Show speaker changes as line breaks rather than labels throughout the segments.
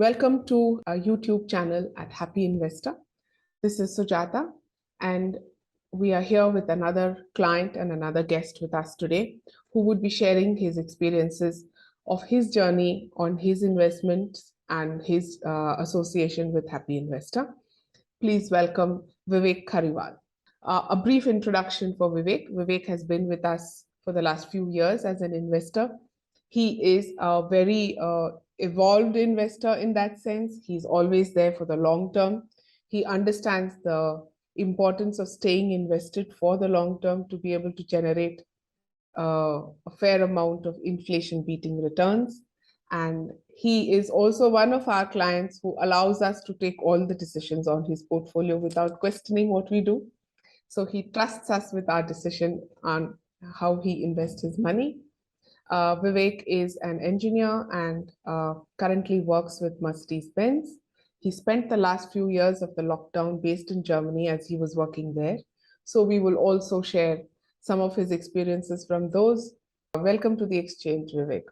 Welcome to our YouTube channel at Happy Investor. This is Sujata, and we are here with another client and another guest with us today who would be sharing his experiences of his journey on his investments and his association with Happy Investor. Please welcome Vivek Khariwal. A brief introduction for Vivek. Vivek has been with us for the last few years as an investor. He is a very evolved investor in that sense. He's always there for the long term. He understands the importance of staying invested for the long term to be able to generate a fair amount of inflation beating returns. And he is also one of our clients who allows us to take all the decisions on his portfolio without questioning what we do. So he trusts us with our decision on how he invests his money. Vivek is an engineer and currently works with Mercedes-Benz. He spent the last few years of the lockdown based in Germany as he was working there. So we will also share some of his experiences from those. Welcome to the exchange, Vivek.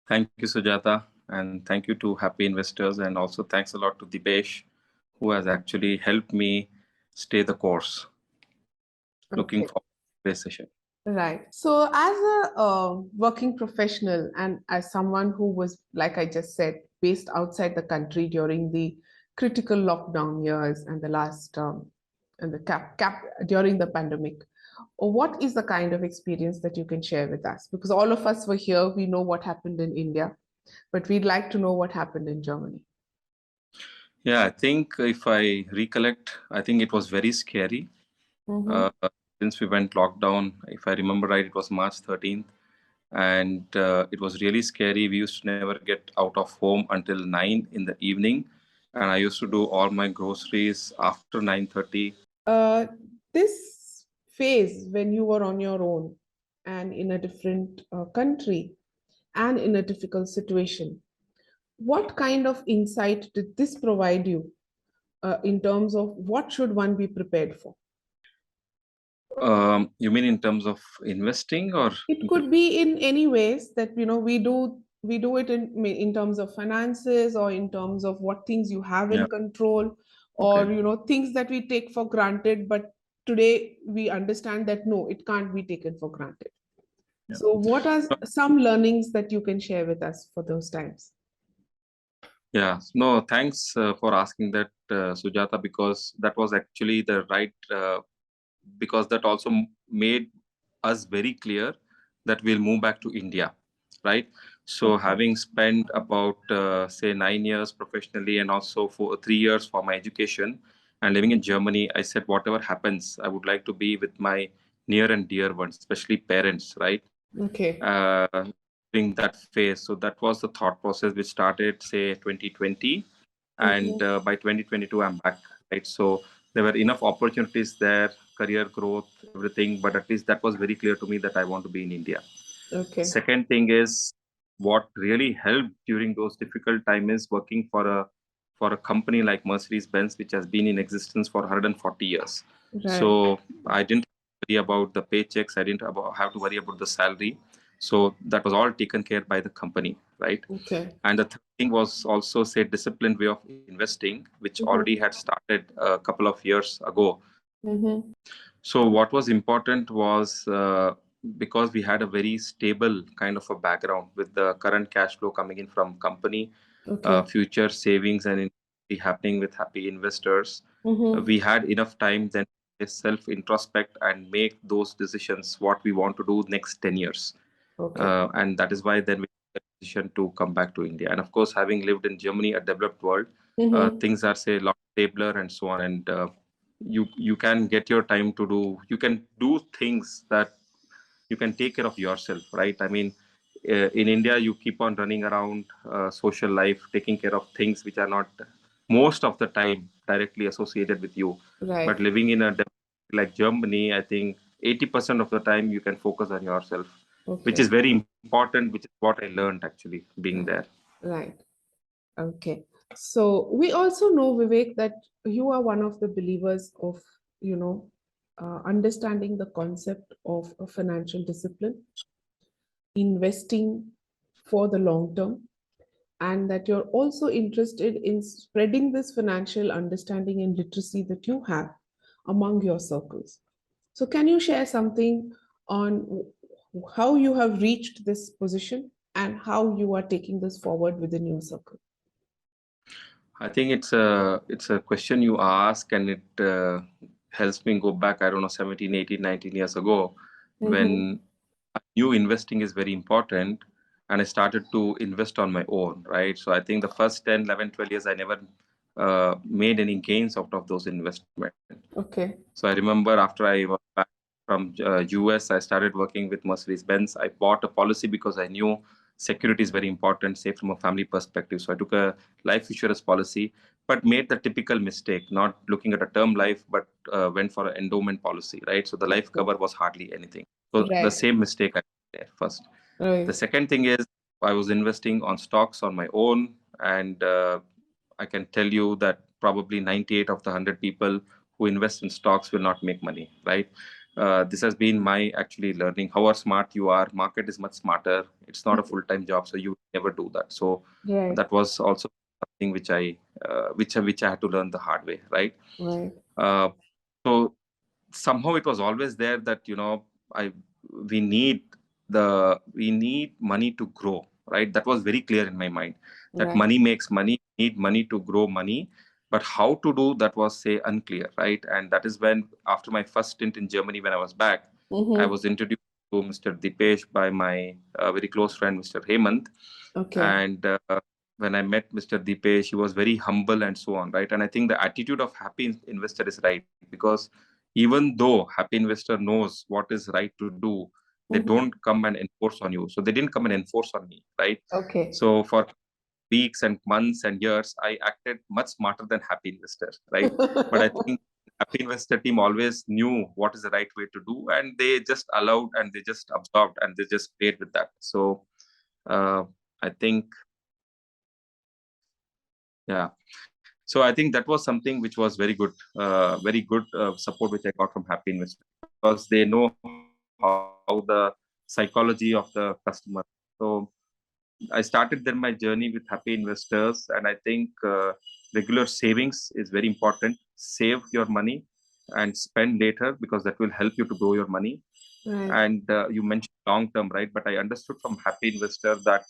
Thank you, Sujata, and thank you to Happy Investors, and also thanks a lot to Dipesh, who has actually helped me stay the course. Looking forward to this session.
Right. So as a working professional and as someone who was, like I just said, based outside the country during the critical lockdown years and the last and the cap during the pandemic, what is the kind of experience that you can share with us? Because all of us were here, we know what happened in India, but we'd like to know what happened in Germany.
Yeah, I think if I recollect, I think it was very scary. Since we went lockdown, if I remember right, it was March 13th. And it was really scary. We used to never get out of home until 9 in the evening. And I used to do all my groceries after 9:30.
This phase when you were on your own and in a different country and in a difficult situation, what kind of insight did this provide you in terms of what should one be prepared for?
You mean in terms of investing, or
it could be in any ways that we do it in terms of finances, or in terms of what things you have in control, or things that we take for granted, but today we understand that no, it can't be taken for granted. So what are some learnings that you can share with us for those times?
Yeah, no, thanks for asking that, Sujata, because that was actually the right, because that also made us very clear that we'll move back to India, right? So having spent about, say, 9 years professionally and also for 3 years for my education and living in Germany, I said, whatever happens, I would like to be with my near and dear ones, especially parents, right?
Okay.
During that phase. So that was the thought process which started, say, 2020. And by 2022, I'm back, right? So there were enough opportunities there, career growth, everything. But at least that was very clear to me that I want to be in India.
Okay.
Second thing is, what really helped during those difficult times is working for a company like Mercedes-Benz, which has been in existence for 140 years.
Right.
So I didn't worry about the paychecks. I didn't have to worry about the salary. So that was all taken care by the company, right?
Okay.
And the third thing was also, say, disciplined way of investing, which already had started a couple of years ago. So what was important was, because we had a very stable kind of a background with the current cash flow coming in from company, future savings and happening with Happy Investors, we had enough time then to self-introspect and make those decisions, what we want to do next 10 years. And that is why then we took the decision to come back to India. And of course, having lived in Germany, a developed world, things are, say, a lot stabler and so on. And you can get your time to do, you can do things that you can take care of yourself, right? I mean, in India, you keep on running around social life, taking care of things which are not most of the time directly associated with you.
Right.
But living in a like Germany, I think 80% of the time you can focus on yourself, which is very important, which is what I learned actually being there.
Right. Okay. So we also know, Vivek, that you are one of the believers of, understanding the concept of a financial discipline, investing for the long term, and that you're also interested in spreading this financial understanding and literacy that you have among your circles. So, can you share something on how you have reached this position and how you are taking this forward within your circle?
I think it's a question you ask, and it helps me go back, I don't know, 17, 18, 19 years ago, when I knew investing is very important, and I started to invest on my own, right? So I think the first 10, 11, 12 years, I never made any gains out of those investments.
Okay.
So I remember after I was back from US, I started working with Mercedes-Benz. I bought a policy because I knew security is very important, say from a family perspective. So I took a life insurance policy, but made the typical mistake, not looking at a term life, but went for an endowment policy, right? So the life cover was hardly anything. So the
Right.
same mistake I did there first.
Right.
The second thing is I was investing on stocks on my own, and I can tell you that probably 98 of the 100 people who invest in stocks will not make money, right? This has been my actually learning. However smart you are, market is much smarter. It's not a full-time job, so you never do that. So
Right.
that was also something which I had to learn the hard way, right?
Right.
So somehow it was always there that I we need we need money to grow, right? That was very clear in my mind, that
Right.
money makes money, need money to grow money, but how to do that was, say, unclear, right? And that is when, after my first stint in Germany, when I was back, I was introduced to Mr. Dipesh by my very close friend, Mr. Hemant.
Okay.
And when I met Mr. Dipesh, he was very humble and so on, right? And I think the attitude of happy investor is right, because even though happy investor knows what is right to do, they don't come and enforce on you. So they didn't come and enforce on me, right?
Okay.
So for weeks and months and years, I acted much smarter than happy investor, right? But I think happy investor team always knew what is the right way to do, and they just allowed, and they just absorbed, and they just played with that. So I think, yeah. So I think that was something which was very good support which I got from happy investor, because they know how the psychology of the customer. So I started then my journey with happy investors, and I think regular savings is very important. Save your money and spend later, because that will help you to grow your money.
Right.
And you mentioned long term, right? But I understood from happy investor that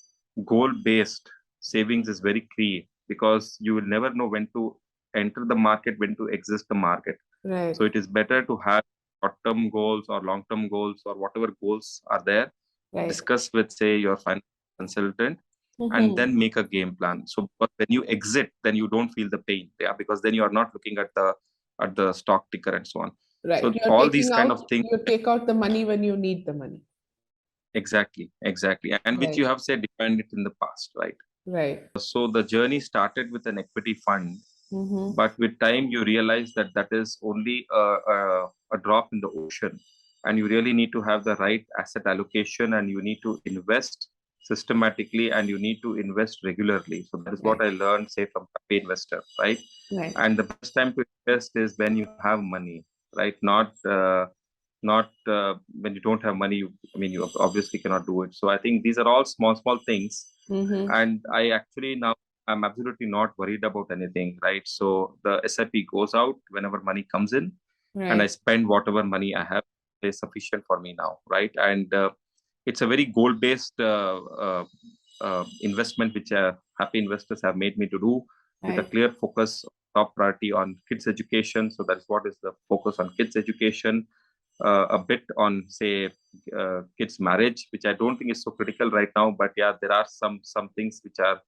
goal based savings is very key, because you will never know when to enter the market, when to exit the market.
Right.
So it is better to have short term goals or long term goals, or whatever goals are there.
Right.
Discuss with, say, your financial consultant, and then make a game plan. So but when you exit, then you don't feel the pain, yeah, because then you are not looking at the stock ticker and so on.
Right.
So
You're
all
taking
these kind
out,
of things.
you take out the money when you need the money.
Exactly, and which
Right.
you have said defined it in the past, right?
Right.
So the journey started with an equity fund, but with time you realize that that is only a drop in the ocean, and you really need to have the right asset allocation, and you need to invest systematically, and you need to invest regularly. So that is what I learned, say, from happy investor, right?
Right.
And the best time to invest is when you have money, right? Not when you don't have money. You obviously cannot do it. So I think these are all small things, and I actually now, I'm absolutely not worried about anything, right? So the SIP goes out whenever money comes in, and I spend whatever money I have is sufficient for me now, right? And it's a very goal based investment which happy investors have made me to do, with a clear focus, top priority on kids education. So that's what is the focus on kids education, a bit on, say, kids marriage, which I don't think is so critical right now, but yeah, there are some things which are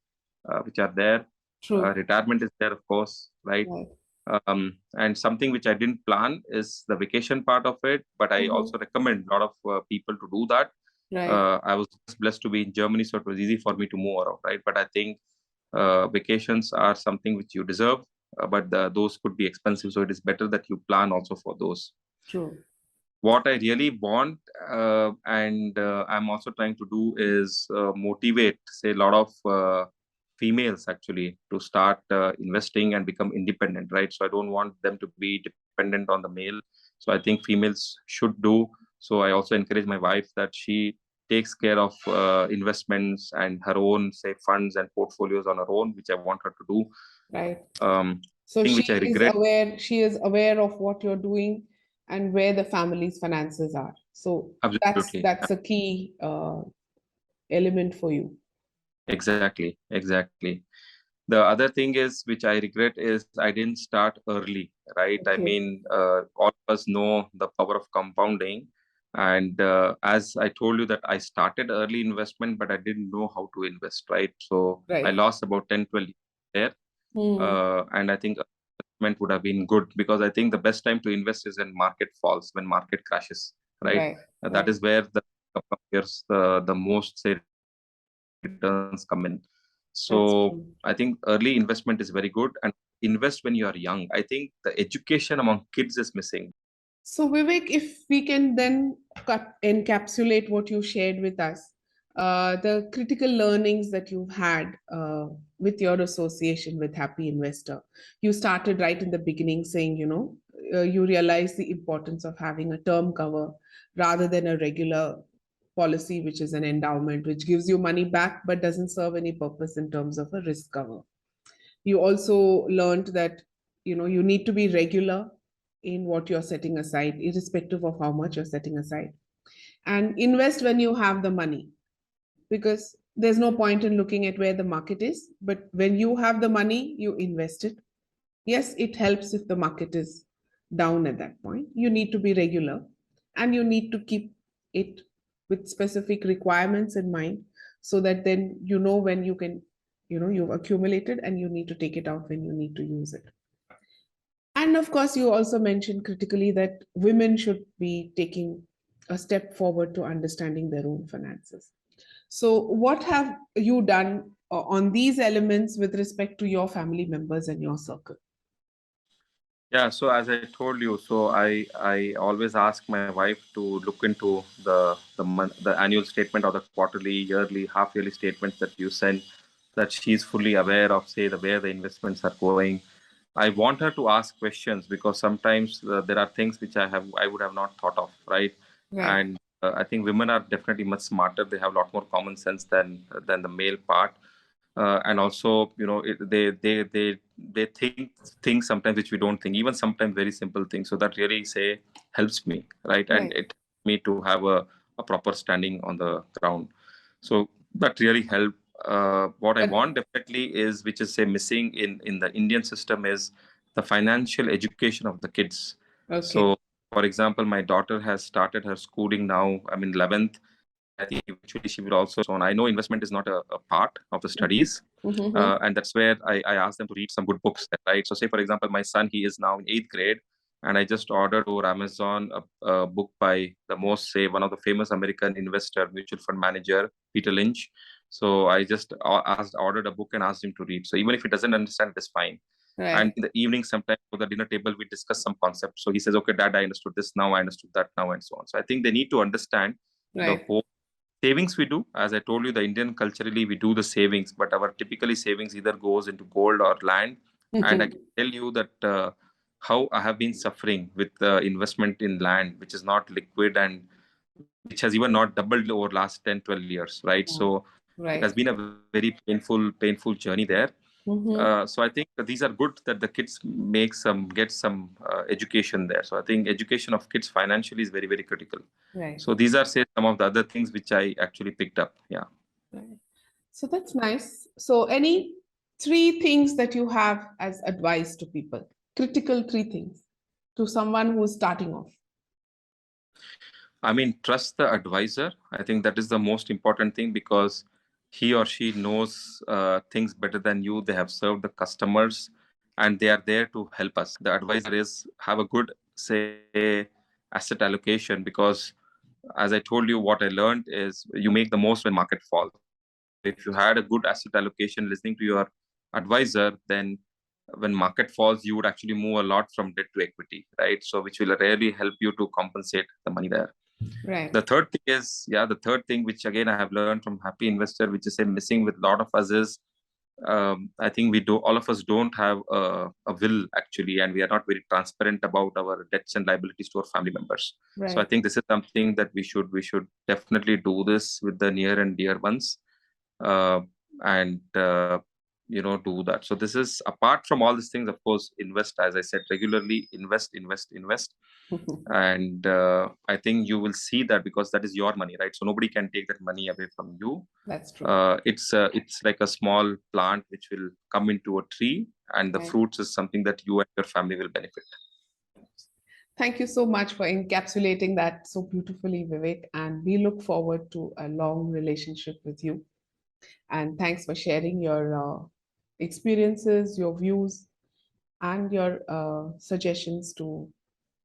there.
True.
Retirement is there, of course, right? And something which I didn't plan is the vacation part of it, but I also recommend a lot of people to do that.
Right.
I was just blessed to be in Germany, so it was easy for me to move around, right? But I think vacations are something which you deserve, but those could be expensive, so it is better that you plan also for those.
True.
What I really want, and I'm also trying to do, is motivate, say, a lot of females actually to start investing and become independent, right? So I don't want them to be dependent on the male. So I think females should do. So I also encourage my wife that she takes care of investments and her own, say, funds and portfolios on her own, which I want her to do.
Right.
So
she
which I regret.
she is aware of what you're doing and where the family's finances are. So
Absolutely.
that's a key element for you.
Exactly. The other thing is, which I regret, is I didn't start early, right?
Okay.
I mean, all of us know the power of compounding. And as I told you that I started early investment, but I didn't know how to invest, right? So I lost about 10, 12 years there. And I think investment would have been good, because I think the best time to invest is when market falls, when market crashes, right? That is where the years, the most, say, returns come in. So I think early investment is very good, and invest when you are young. I think the education among kids is missing.
So Vivek, if we can then encapsulate what you shared with us, the critical learnings that you've had with your association with Happy Investor. You started right in the beginning saying, you realize the importance of having a term cover rather than a regular policy, which is an endowment, which gives you money back but doesn't serve any purpose in terms of a risk cover. You also learned that you need to be regular in what you're setting aside, irrespective of how much you're setting aside, and invest when you have the money, because there's no point in looking at where the market is, but when you have the money, you invest it. Yes, it helps if the market is down at that point. You need to be regular, and you need to keep it with specific requirements in mind, so that then when you can, you've accumulated and you need to take it out when you need to use it. And of course, you also mentioned critically that women should be taking a step forward to understanding their own finances. So, what have you done on these elements with respect to your family members and your circle?
Yeah, so as I told you, so I always ask my wife to look into the annual statement or the quarterly, yearly, half yearly statements that you send, that she's fully aware of, say, where the investments are going. I want her to ask questions, because sometimes there are things which I would have not thought of, right? And I think women are definitely much smarter. They have a lot more common sense than the male part. And also, they think things sometimes which we don't think, even sometimes very simple things. So that really, say, helps me, right? And it helps me to have a proper standing on the ground. So that really helped. What I want definitely is, which is, say, missing in the Indian system, is the financial education of the kids. So, for example, my daughter has started her schooling now. I'm in 11th. I think eventually she will also. So I know investment is not a part of the studies, and that's where I asked them to read some good books, right? So, say, for example, my son, he is now in 8th grade, and I just ordered over Amazon a book by one of the famous American investor, mutual fund manager, Peter Lynch. So I just ordered a book and asked him to read. So even if he doesn't understand, it's fine. And in the evening, sometimes at the dinner table, we discuss some concepts. So he says, "Okay, Dad, I understood this now. I understood that now," and so on. So I think they need to understand the whole savings we do. As I told you, the Indian culturally, we do the savings, but our typically savings either goes into gold or land. And I can tell you that how I have been suffering with the investment in land, which is not liquid and which has even not doubled over last 10, 12 years, right? So it has been a very painful journey there. So I think that these are good, that the kids get some education there. So I think education of kids financially is very, very critical. So these are, say, some of the other things which I actually picked up. Yeah.
So that's nice. So any 3 things that you have as advice to people, critical 3 things to someone who's starting off?
I mean, trust the advisor. I think that is the most important thing, because he or she knows things better than you. They have served the customers and they are there to help us. The advisor have a good, say, asset allocation, because as I told you, what I learned is you make the most when market falls. If you had a good asset allocation listening to your advisor, then when market falls, you would actually move a lot from debt to equity, right? So which will really help you to compensate the money there. The third thing is, the third thing, which again I have learned from Happy Investor, which is missing with a lot of us, is I think all of us don't have a will actually, and we are not very transparent about our debts and liabilities to our family members.
Right.
So I think this is something that we should definitely do this with the near and dear ones, and do that. So this is apart from all these things, of course, invest, as I said, regularly, invest. And I think you will see that, because that is your money, right? So nobody can take that money away from you.
That's true.
It's like a small plant which will come into a tree, and the fruits is something that you and your family will benefit.
Thank you so much for encapsulating that so beautifully, Vivek. And we look forward to a long relationship with you. And thanks for sharing your experiences, your views, and your suggestions to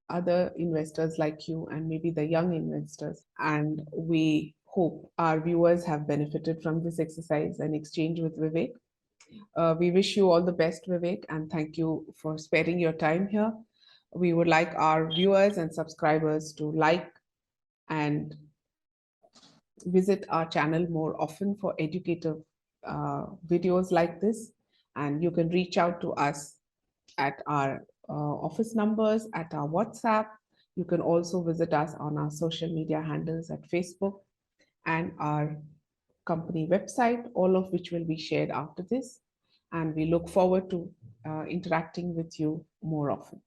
other investors like you and maybe the young investors. And we hope our viewers have benefited from this exercise and exchange with Vivek. We wish you all the best, Vivek, and thank you for sparing your time here. We would like our viewers and subscribers to like and visit our channel more often for educative videos like this. And you can reach out to us at our office numbers, at our WhatsApp. You can also visit us on our social media handles at Facebook and our company website, all of which will be shared after this. And we look forward to interacting with you more often.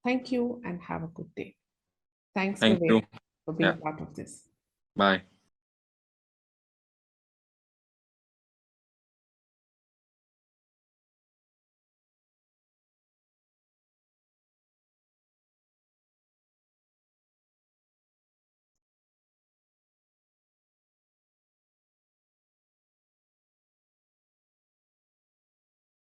Thank you and have a good day. Thanks,
Thank
Vivek,
you
for being part of this.
Bye.